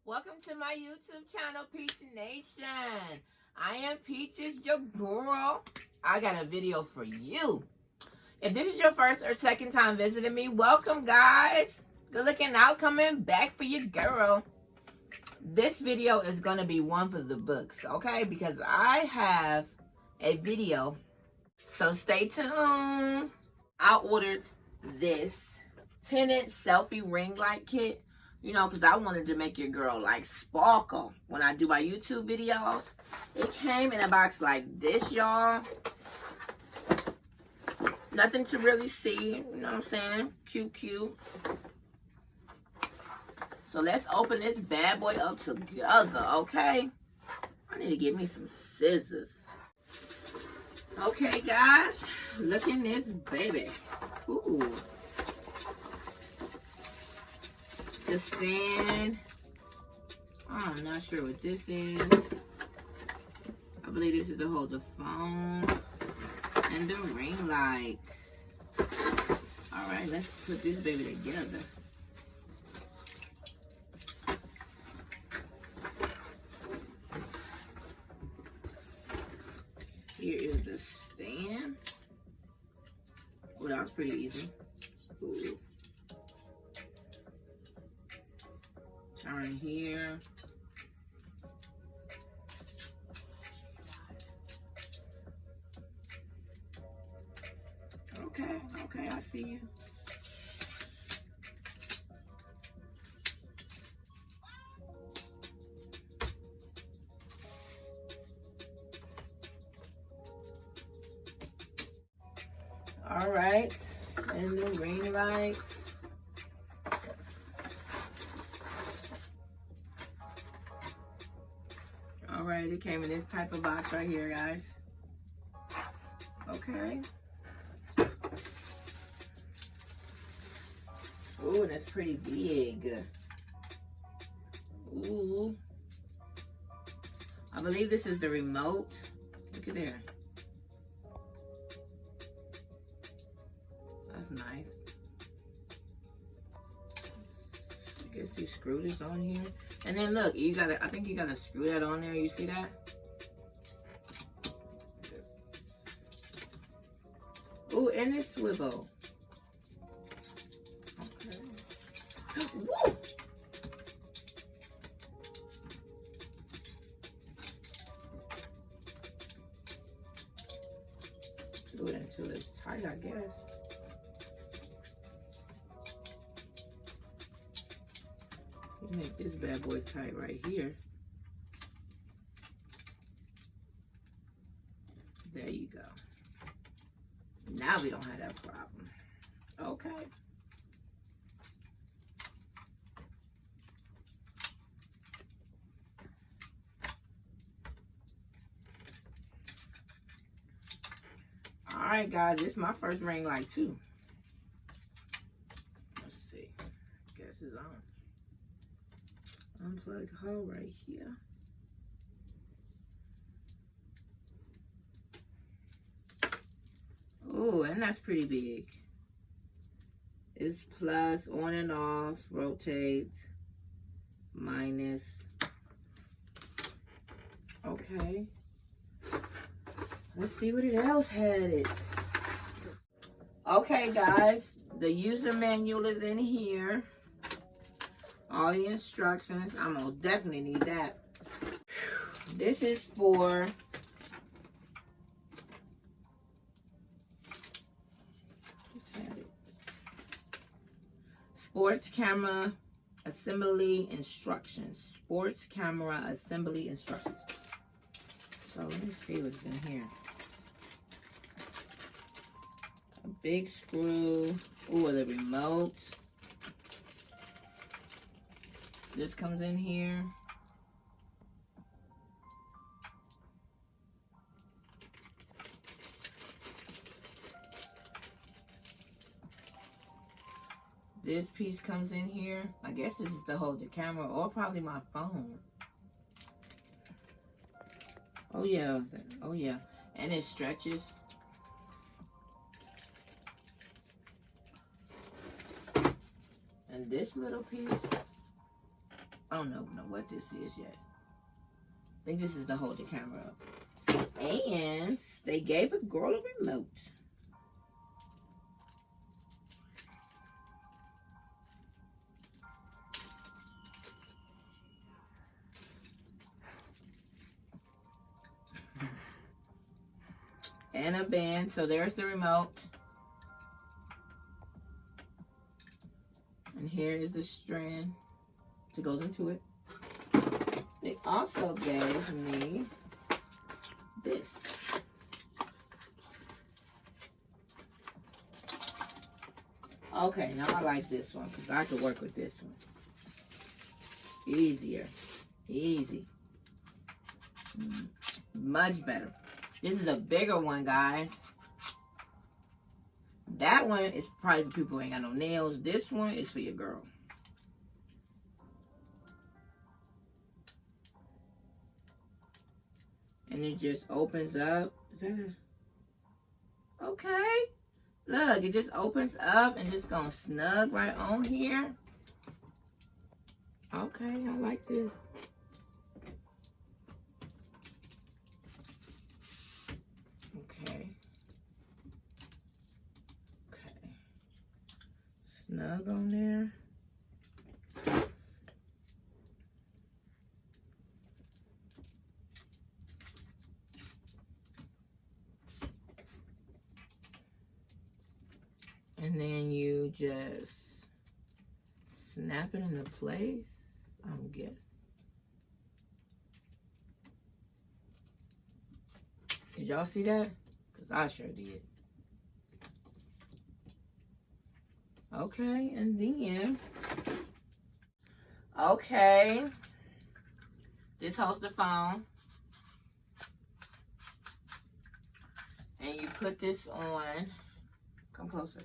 Welcome to my YouTube channel, Peach Nation. I am Peaches, your girl. I got a video for you. If this is your first or second time visiting me, welcome, guys. Good looking out, coming back for your girl. This video is going to be one for the books, okay? Because I have a video, so stay tuned. I ordered this 10-inch selfie ring light kit. You know, because I wanted to make your girl, like, sparkle when I do my YouTube videos. It came in a box like this, y'all. Nothing to really see. You know what I'm saying? Cute. So, let's open this bad boy up together, okay? I need to get me some scissors. Okay, guys. Look in this baby. Ooh. The stand. I'm not sure what this is. I believe this is to hold the phone and the ring lights. All right, let's put this baby together. Here is the stand. Oh, that was pretty easy. Ooh. Turn here. Okay, I see you. All right, and the ring lights. Alright, it came in this type of box right here, guys. Okay. Ooh, that's pretty big. Ooh. I believe this is the remote. Look at there. That's nice. I guess you screw this on here. And then look, you gotta, I think you gotta screw that on there. You see that? Ooh, and it's swivel. Okay. Woo! Do it until it's tight, I guess. Make this bad boy tight right here. There you go. Now we don't have that problem. Okay. All right, guys. This is my first ring light too. Let's see. Guess it's on. Unplug hole right here. Ooh, and that's pretty big. It's plus, on and off, rotates, minus. Okay. Let's see what it else had it. Okay, guys. The user manual is in here. All the instructions. I most definitely need that. This is for sports camera assembly instructions. Sports camera assembly instructions. So let me see what's in here. A big screw. Ooh, the remote. This comes in here. This piece comes in here. I guess this is to hold the camera or probably my phone. Oh yeah. Oh yeah. And it stretches. And this little piece I don't know what this is yet. I think this is to hold the camera up. And they gave a girl a remote. And a band. So there's the remote. And here is the strand that goes into it. They also gave me this. Okay, now I like this one because I could work with this one. Easier. Easy. Much better. This is a bigger one, guys. That one is probably for people who ain't got no nails. This one is for your girl. And it just opens up. Is that a... Okay. Look, it just opens up and just gonna snug right on here. Okay, I like this. Okay. Okay. Snug on there. And then you just snap it into place, I'm guessing. Did y'all see that? Because I sure did. Okay, and then, okay, this holds the phone. And you put this on, come closer,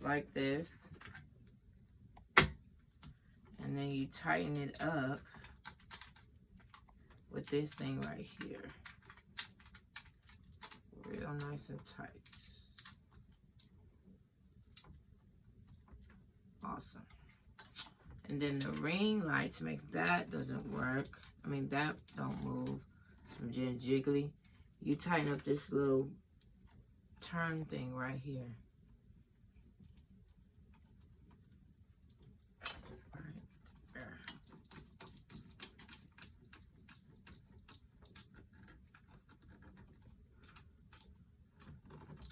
like this. And then you tighten it up with this thing right here. Real nice and tight. Awesome. And then the ring light, to make that doesn't work. I mean, that don't move. Some jiggly. You tighten up this little turn thing right here. Right there.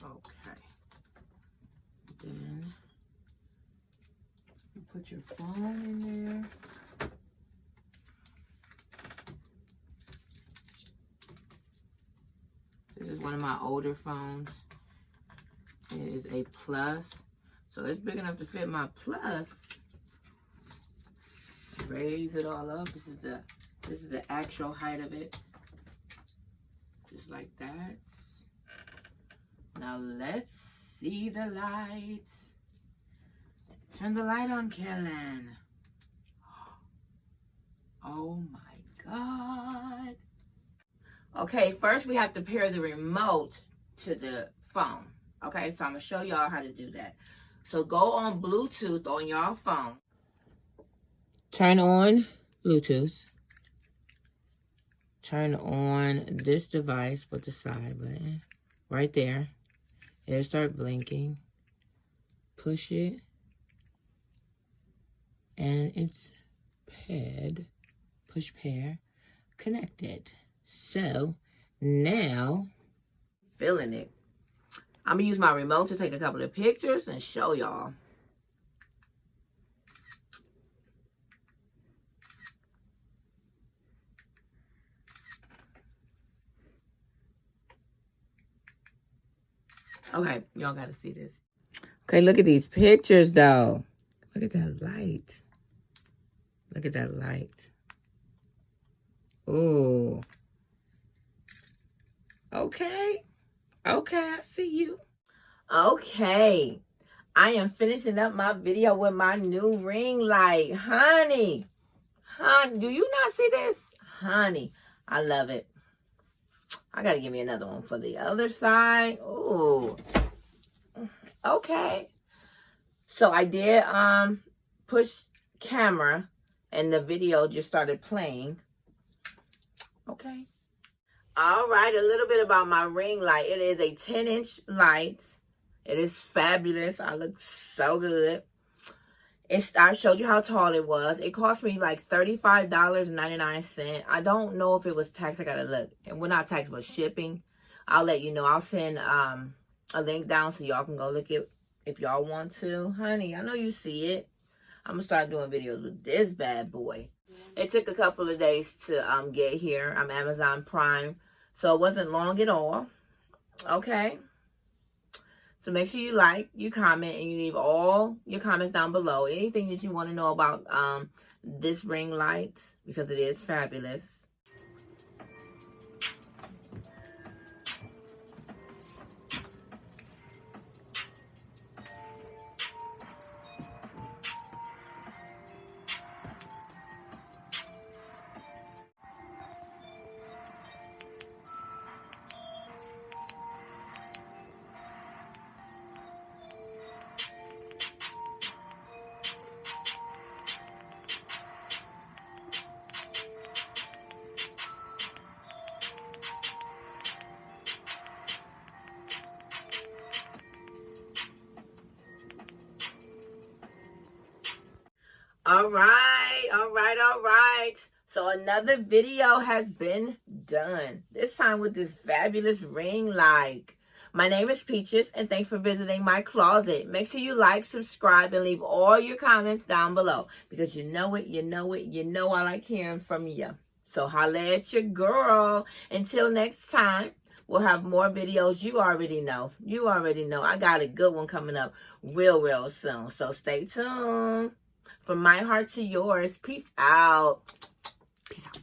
Okay. Then you put your phone in there. This is one of my older phones. It is a Plus. So it's big enough to fit my Plus. Raise it all up. This is the actual height of it. Just like that. Now let's see the lights. Turn the light on, Kellen. Oh my God. Okay, first we have to pair the remote to the phone. Okay, so I'm going to show y'all how to do that. So go on Bluetooth on your phone. Turn on Bluetooth. Turn on this device with the side button. Right there. It'll start blinking. Push it. And it's paired. Push pair. Connected. So now, feeling it. I'm going to use my remote to take a couple of pictures and show y'all. Okay, y'all got to see this. Okay, look at these pictures, though. Look at that light. Look at that light. Ooh. Okay. Okay, I see you. Okay. I am finishing up my video with my new ring light. Honey. Honey, do you not see this? Honey, I love it. I got to give me another one for the other side. Ooh. Okay. So I did push camera and the video just started playing. Okay. All right, a little bit about my ring light. It is a 10-inch light. It is fabulous. I look so good. I showed you how tall it was. It cost me like $35.99. I don't know if it was tax. I gotta look. And we're not tax, but shipping. I'll let you know. I'll send a link down so y'all can go look it if y'all want to. Honey, I know you see it. I'm gonna start doing videos with this bad boy. It took a couple of days to get here. I'm Amazon Prime, so it wasn't long at all. Okay. So make sure you like, you comment, and you leave all your comments down below. Anything that you want to know about this ring light, because it is fabulous. All right. So another video has been done. This time with this fabulous ring light. My name is Peaches, and thanks for visiting my closet. Make sure you like, subscribe, and leave all your comments down below. Because you know I like hearing from you. So holla at your girl. Until next time, we'll have more videos. You already know. I got a good one coming up real soon. So stay tuned. From my heart to yours. Peace out. Peace out.